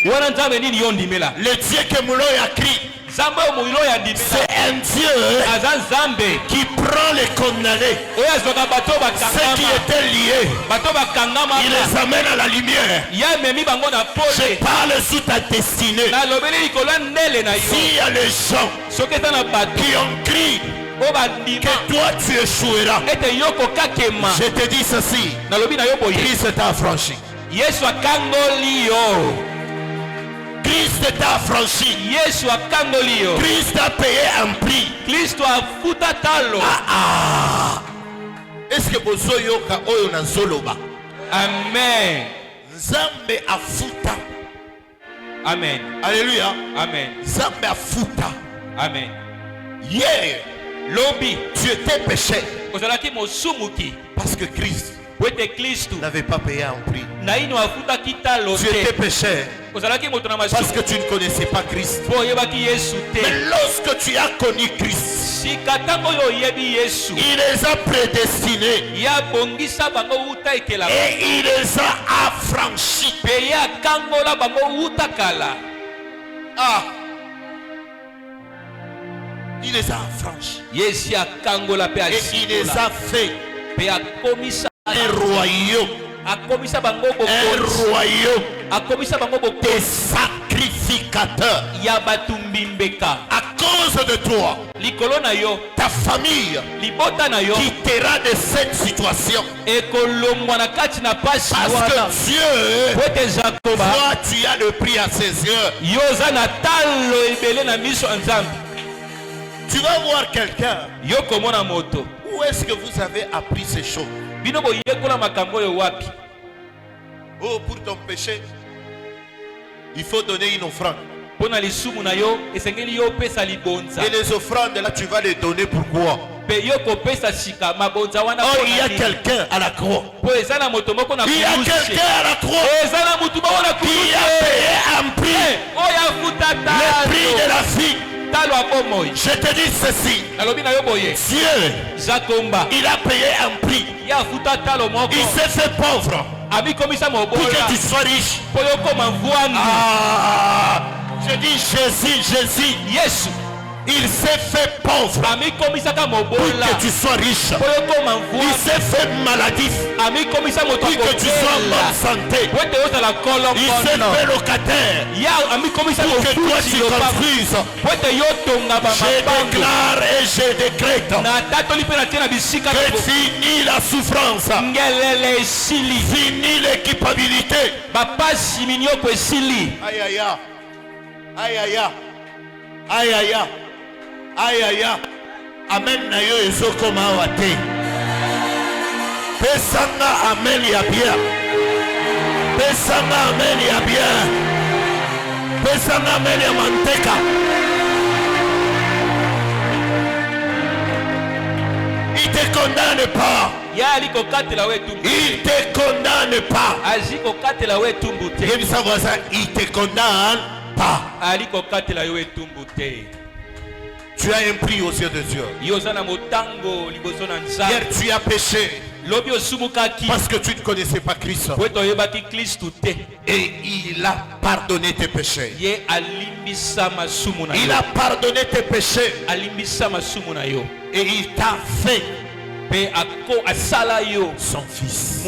Le Dieu que Moulo a crié, c'est un Dieu qui prend les condamnés, ceux qui étaient liés, il les amène à la lumière. Je parle sous ta destinée. S'il y a les gens qui ont crié que toi tu échoueras, je te dis ceci, Christ t'a affranchi. Christ t'a affranchi. Christ a payé un prix. Est-ce que vous yoka oyo na zoloba? Amen. Nzambe afuta. Amen. Alléluia. Amen. Nzambe afuta. Amen. Hier, lobi, tu étais péché parce que Christ n'avait pas payé un prix. Tu étais péché parce que tu ne connaissais pas Christ. Mais lorsque tu as connu Christ, il les a prédestinés et il les a affranchis. Il les a affranchis et il les a fait un royaume des sacrificateurs. À cause de toi, ta famille quittera de cette situation. Parce que Dieu, toi tu as le prix à ses yeux. Tu vas voir quelqu'un. Où est-ce que vous avez appris ces choses? Oh, pour ton péché, il faut donner une offrande. Et les offrandes là, tu vas les donner pourquoi? Oh, il y a quelqu'un à la croix. Il y a quelqu'un à la croix qui a payé un prix. Le prix de la vie. Je te dis ceci. Dieu, il a payé un prix. Il s'est fait pauvre pour que tu sois riche. Je dis Jésus. Il s'est fait pauvre pour que tu sois riche. Il s'est fait maladif pour que tu sois en bonne santé. Il s'est fait locataire pour que toi tu construises. Je déclare et je décrète que fini la souffrance, fini l'équipabilité. Aïe aïe aïe aïe aïe aïe. Aïe aïe aïe. Amen na yo ezokoma awa te. Pesanga amen ya bien. Pesanga amen ya bien. Pesanga amen ya manteka. Il te condamne pas. Il te condamne pas. Il te condamne pas. Tu as un prix aux yeux de Dieu. Hier tu as péché parce que tu ne connaissais pas Christ. Et il a pardonné tes péchés. Il a pardonné tes péchés. Et il t'a fait son fils.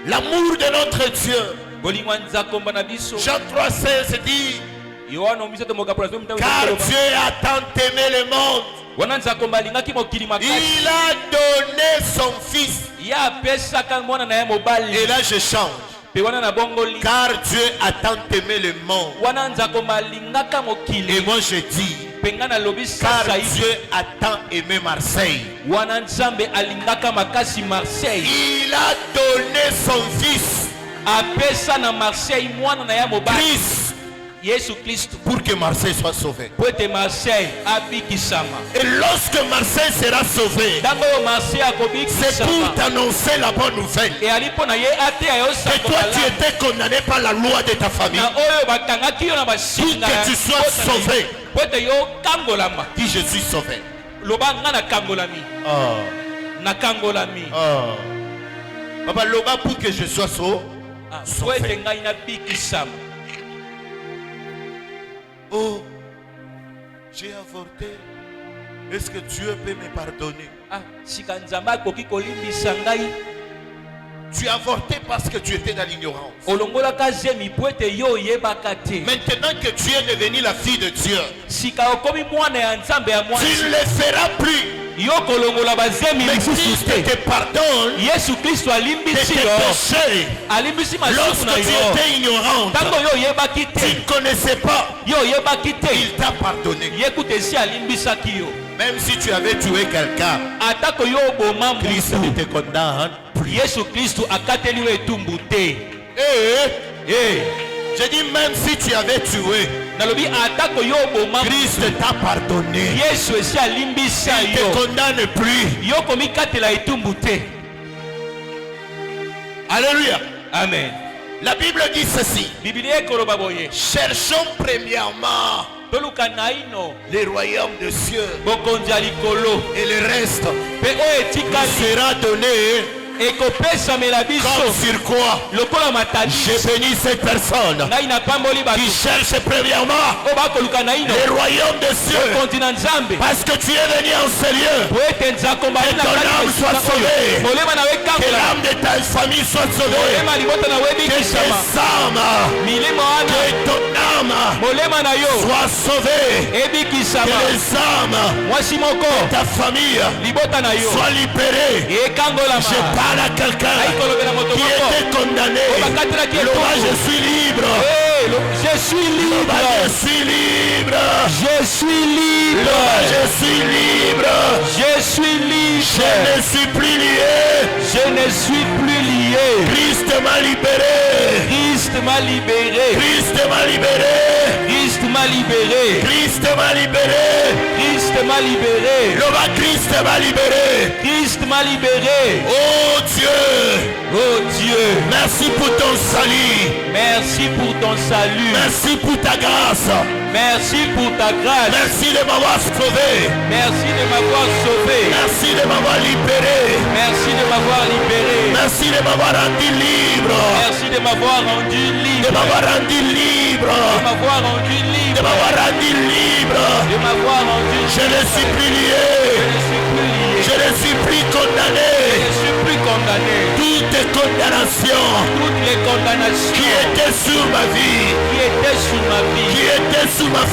L'amour de notre Dieu. Jean 3,16 dit: car Dieu a tant aimé le monde, il a donné son fils. Et là je change. Car Dieu a tant aimé le monde. Et moi je dis, car Dieu a tant aimé Marseille. Il a donné son fils, Christ, pour que Marseille soit sauvé. Et lorsque Marseille sera sauvé, c'est pour t'annoncer la bonne nouvelle que toi tu étais condamné par la loi de ta famille, pour que tu sois sauvé. Dis: je suis sauvé. Papa Loba, pour que je sois sauvé, sauver. Oh, j'ai avorté. Est-ce que Dieu peut me pardonner? Tu as avorté parce que tu étais dans l'ignorance. Maintenant que tu es devenu la fille de Dieu, tu ne le feras plus. Mais Christ te pardonne de tes péchés. Lorsque tu étais ignorante, tu ne connaissais pas, il t'a pardonné. Même si tu avais tué quelqu'un, Christ ne te condamne plus. J'ai dit même si tu avais tué, Christ t'a pardonné. Il ne te condamne plus. Alléluia. Amen. La Bible dit ceci. Cherchons premièrement les royaumes de cieux et le reste sera donné. Comme sur quoi je bénis cette personne qui cherche premièrement les royaumes de cieux, parce que tu es venu en sérieux, que ton âme soit sauvée, que l'âme de ta famille soit sauvée, que tes âmes, que ton âme soit sauvée, que les âmes de ta famille soient libérées. Je parle à quelqu'un qui était condamné. Je suis libre. Je suis libre. Je suis libre. Je suis libre. Je suis libre. Je suis libre. Je ne suis plus lié. Je ne suis plus lié. Christ m'a libéré. Christ m'a libéré. Christ m'a libéré. Christ m'a libéré. Christ m'a libéré. Christ m'a libéré. Christ m'a libéré. Christ m'a libéré. Oh Dieu. Oh Dieu. Merci pour ton salut. Merci pour ton salut. Merci pour ta grâce. Merci pour ta grâce. Merci de m'avoir sauvé. Merci de m'avoir sauvé. Merci de m'avoir libéré. Merci de m'avoir libéré. Merci de m'avoir rendu libre. Merci de m'avoir rendu libre. De m'avoir rendu libre. De m'avoir rendu libre. De m'avoir rendu libre. De m'avoir rendu libre. Je ne suis plus lié. Je ne suis plus condamné. Je ne suis plus condamné. Toutes les condamnations qui étaient sur ma vie, qui étaient sur ma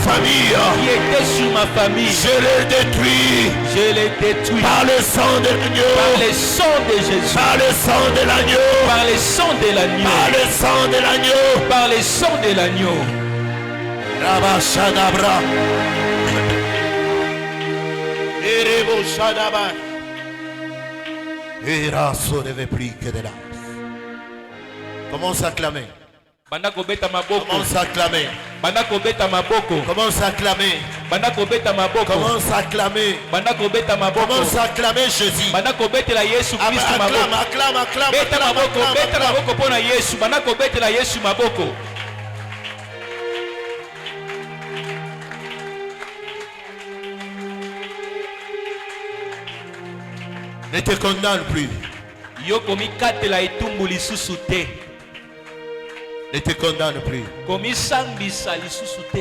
famille, je les détruis. Par le sang de l'agneau. Par le sang de Jésus. Par le sang de l'agneau. Par le sang de l'agneau. Par le sang de l'agneau. Par le sang de l'agneau. Rabashadabra. Erebo Shadaba. Eraso ne veut plus que de l'âme. Commence à clamer. Commence à clamer. Commence à clamer. Commence à clamer. Commence à clamer Jésus. Acclame. Ne te condamne plus. Ne te condamne plus.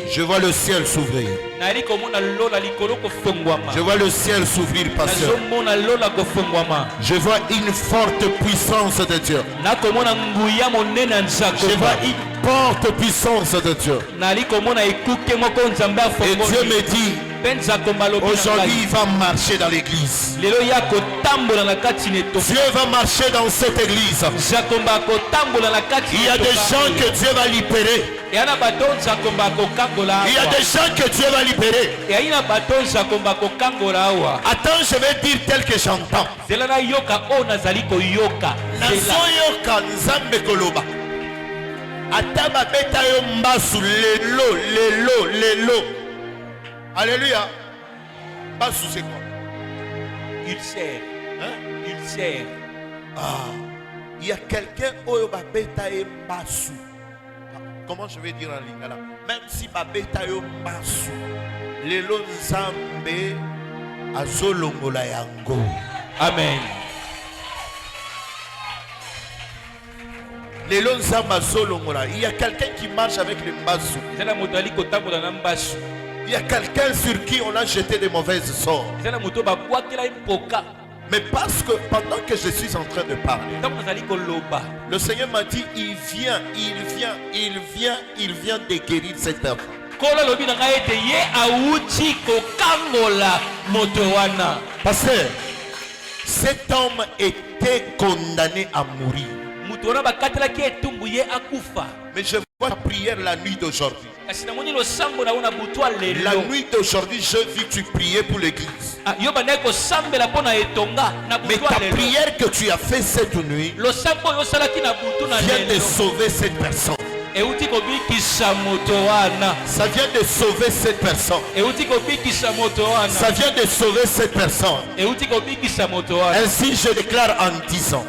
Je vois le ciel s'ouvrir. Je vois le ciel s'ouvrir, pasteur. Je vois une forte puissance de Dieu. Je vois une forte puissance de Dieu. Et Dieu me dit, aujourd'hui il va marcher dans l'église. Dieu va marcher dans cette église. Il y a des gens que Dieu va libérer. Il y a des gens que Dieu va libérer. Attends, je vais dire tel que j'entends. Alléluia. Bassou c'est quoi? Ulcère. Ulcère. Ah, il y a quelqu'un au babeta et bassou. Comment je vais dire en lingala? Même si babeta yo bassou, lelo nzambe azolongola yango. Amen. Il y a quelqu'un qui marche avec les mbasou. Il y a quelqu'un sur qui on a jeté des mauvaises sorts. Mais parce que pendant que je suis en train de parler, le Seigneur m'a dit, il vient de guérir cette personne. Pasteur, cet homme était condamné à mourir. Mais je vois la prière la nuit d'aujourd'hui. La nuit d'aujourd'hui, je vis que tu priais pour l'église. Mais ta prière que tu as fait cette nuit vient de sauver cette personne. Ça vient de sauver cette personne. Ça vient de sauver cette personne. Ainsi je déclare en disant,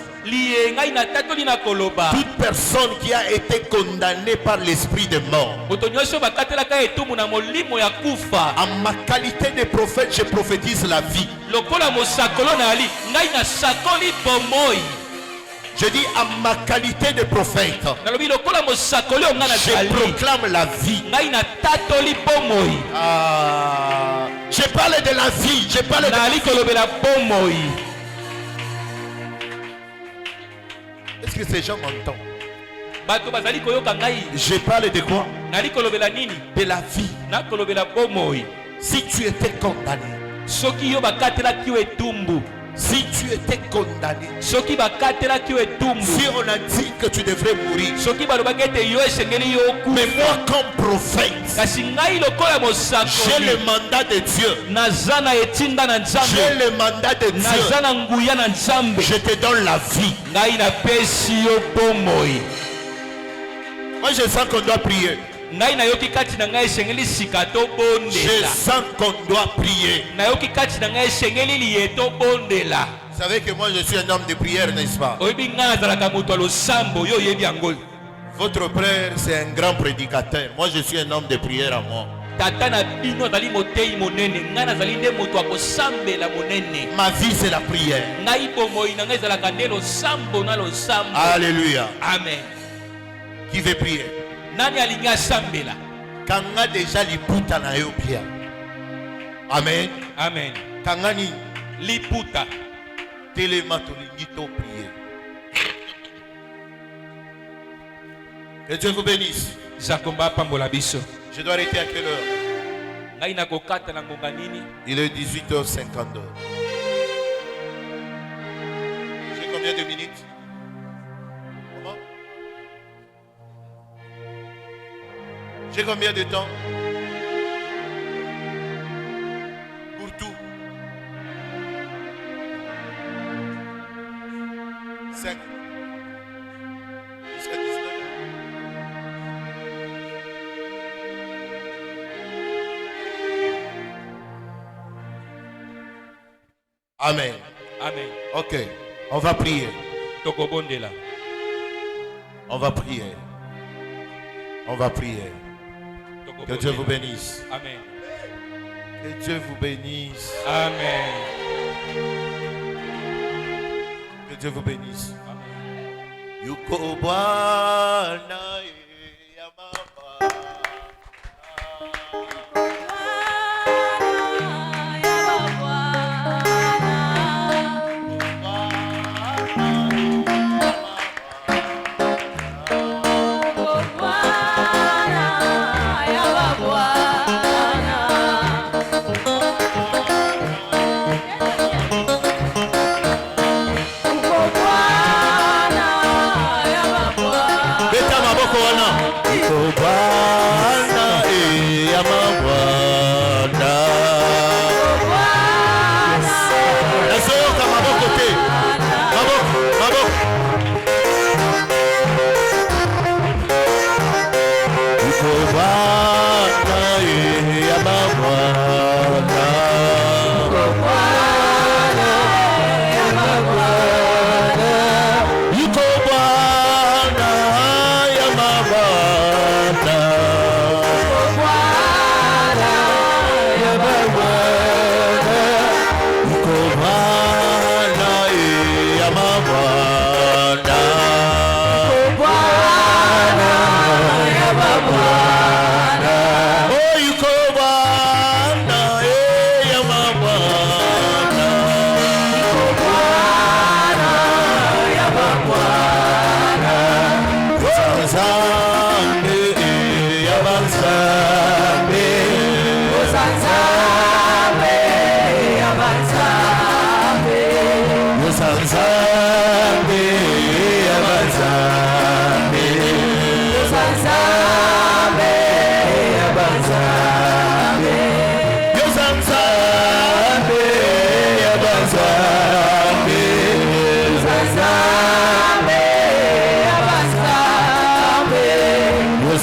toute personne qui a été condamnée par l'esprit de mort, en ma qualité de prophète, je prophétise la vie. Je dis à ma qualité de prophète, je proclame la vie. Je parle de la vie. Je parle de la vie. Est-ce que ces gens m'entendent? Je parle de quoi? De la vie. Si tu étais condamné, si tu étais condamné, si on a dit que tu devrais mourir, mais moi comme prophète, j'ai le mandat de Dieu. J'ai le mandat de Dieu. Je te donne la vie. Moi je sens qu'on doit prier. Je sens qu'on doit prier. Vous savez que moi je suis un homme de prière, n'est-ce pas? Votre frère c'est un grand prédicateur. Moi je suis un homme de prière à moi. Ma vie c'est la prière. Alléluia. Amen. Qui veut prier? Kanga déjà liputa na yo pia. Amen. Amen. Kangani liputa. Telema tolingi to prier. Que Dieu vous bénisse. Je dois arrêter à quelle heure? Il est 18h52. J'ai combien de minutes? Comment? J'ai combien de temps? Pour tout. 5. Jusqu'à 19. Amen. Amen. Ok. On va prier. On va prier. On va prier. Que Dieu vous bénisse. Amen. Que Dieu vous bénisse. Amen. Que Dieu vous bénisse. Yuko Bwana ya mama.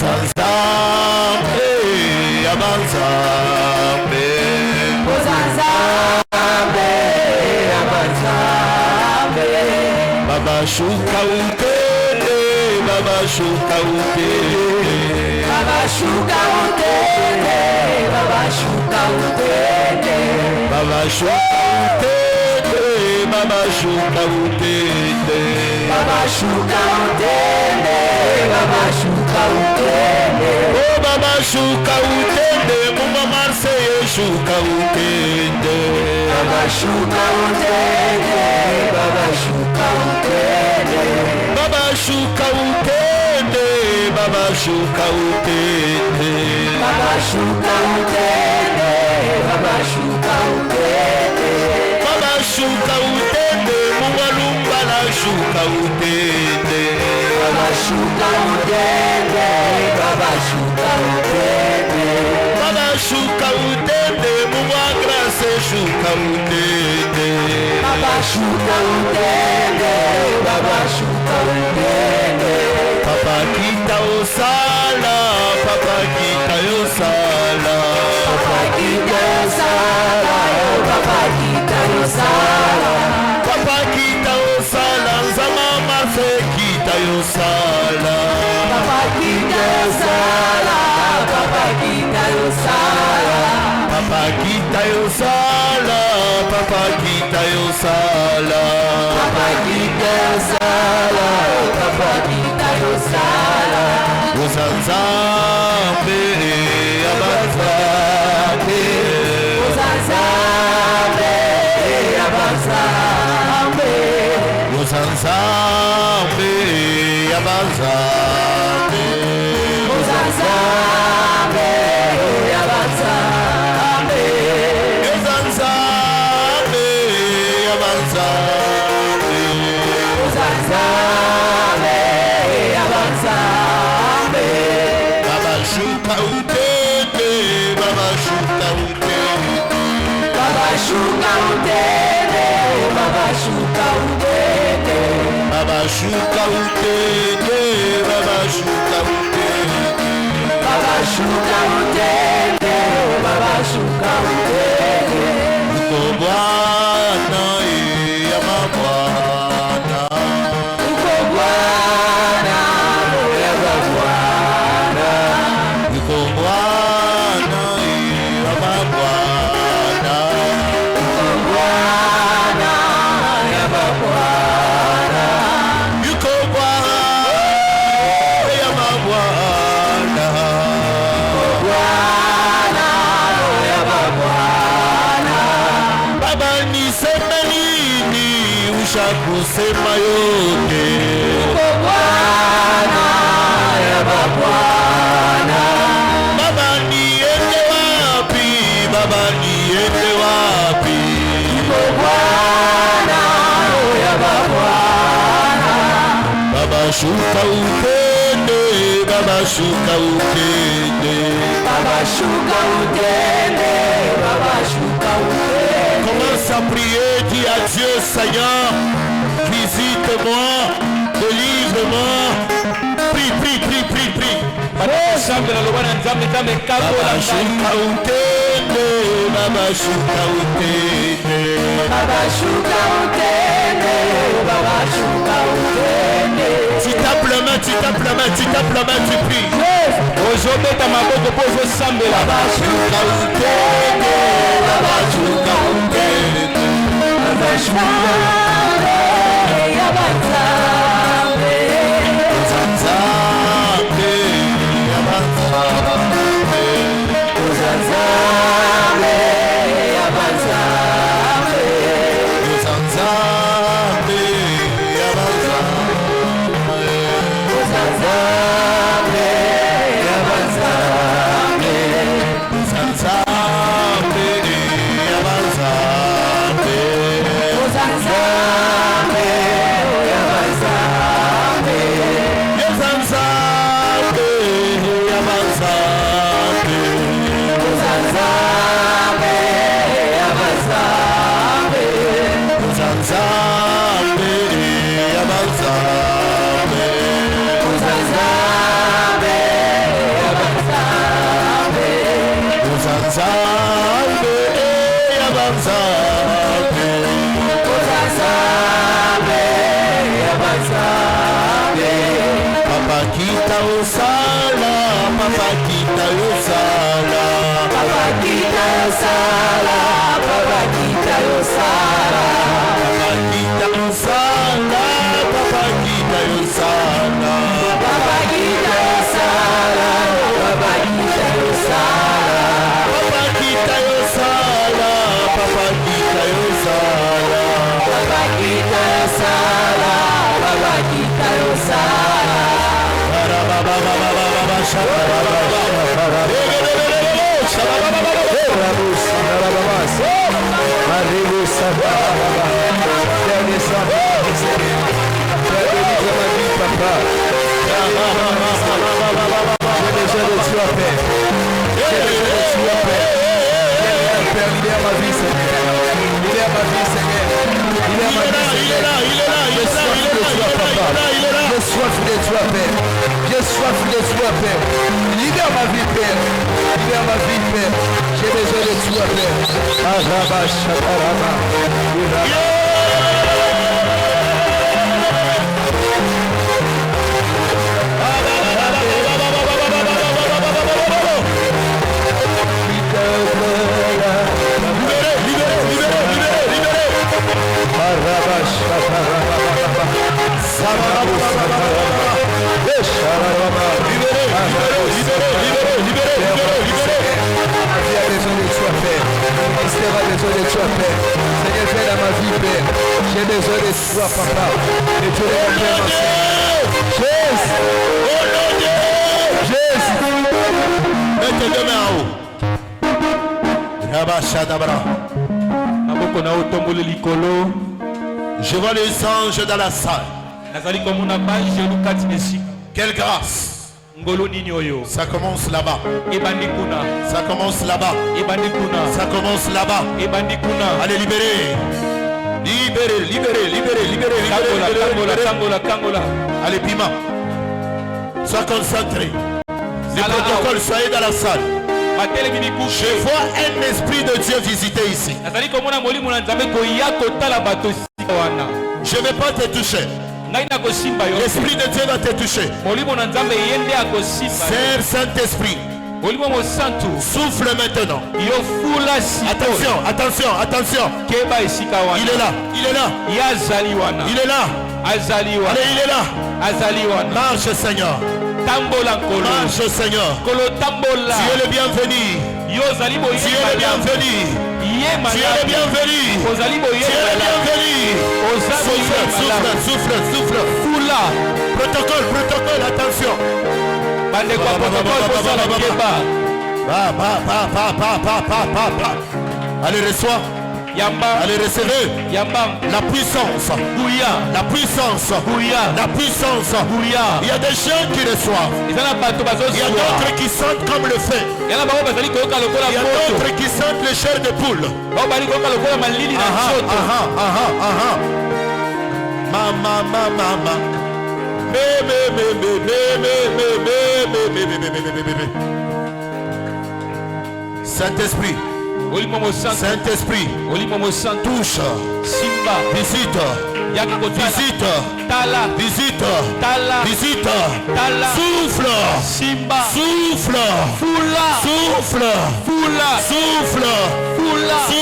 Uzanzambe Abanzambe Uzanzambe Abanzambe Baba shuka utende Baba shuka utende Baba shuka utende Baba shuka utende Baba shuka utende Baba shuka utende Baba shuka utende Baba shuka utende Oh Baba shuka utende Muma Marseille shuka utende Baba shuka utende Baba shuka utende Baba shuka utende Baba shuka utende Baba shuka utende Baba shuka utende Baba shuka utende Mumalumba la shuka utende Baba shuka utende Baba shuka utende Baba shuka utende Muma grace shuka utende Baba shuka utende Baba shuka utende Papa kita osala Papa kita osala Papa kita osala Papa kita osala Papa kita osala Nzama mafe kita osala Papa kita osala Papa kita osala Papa kita osala Papa kita osala Papa kita osala Papa kita osala Uzanzambe Abanzambe Uzanzambe Abanzambe Uzanzambe Abanzambe Uzanzambe Abanzambe Uzanzambe Abanzambe Uzanzambe Abanzambe Baba shuka utende Baba shuka utende Baba shuka utende Baba shuka utende Baba shuka utende Baba shuka utende Baba shuka utende Baba shuka utende Uko Bwana ya mabwana Uko Bwana ya mabwana Uko Bwana ya mabwana Uko Bwana ya mabwana Uko Bwana ya mabwana Uko Bwana ya mabwana Baba niseme nini ushakusema yote Uko Bwana ya mabwana Baba niende wapi Baba niende wapi Uko Bwana ya mabwana Baba shuka utende Baba shuka utende Baba shuka utende Baba shuka utende Commence à prier, dis à Dieu Seigneur visite-moi, délivre-moi. Prie, prie, prie, prie, prie. Baba shuka utende Baba shuka utende Baba shuka utende Baba shuka utende Tu tapes la main, tu tapes la main, tu tapes la main, tu pries ozobeta maboko po ozosambela Baba shuka utende Baba shuka utende Baba shuka Abanzambe Uzanzambe Abanzambe Uzanzambe Abanzambe Uzanzambe Abanzambe Uzanzambe Abanzambe Uzanzambe Abanzambe Uzanzambe Papa kita osala, papa kita osala, papa kita osala, papa kita osala, papa kita osala, papa kita osala, papa kita osala, papa kita osala, papa kita osala, papa kita osala, papa kita osala, papa kita osala. J'ai soif de toi, Père. J'ai soif de toi, Père. Libère ma vie, Père. Libère ma vie, Père. J'ai besoin de toi, Père. Araba, shakaraba. Seigneur, fais dans ma vie, Père. J'ai besoin de toi, papa. Et tu es mon Père, mon Seigneur. Jésus. Mets tes deux mains en haut. Je vois les anges dans la salle. Quelle grâce. Ça commence là-bas. Ça commence là-bas. Ça commence là-bas. Allez, libérez. Libérez, libérez, libérez, libérez, libérez. Allez, Pima. Sois concentré. Les protocoles, soyez dans la salle. Je vois un esprit de Dieu visiter ici. Je ne vais pas te toucher. L'esprit de Dieu va te toucher. Seigneur Saint-Esprit, souffle maintenant. Attention, attention, attention. Il est là, il est là. Il est là. Allez, il est là. Marche, Seigneur. Marche, Seigneur. Tu es le bienvenu. Tu es le bienvenu. Tu es le bienvenu. Tu es le bienvenu. Souffle, souffle, souffle, souffle. Protocole, protocole, attention. Allez, reçois. Allez, recevez la puissance. La puissance. La puissance. Il y a des gens qui reçoivent. Il y a d'autres qui sentent comme le feu. Il y a d'autres qui sentent les chairs de poule. Mama. Saint-Esprit. Saint-Esprit, touche, Simba, visite, visite, visite, visite, souffle, Simba, souffle, souffle, souffle, souffle, souffle.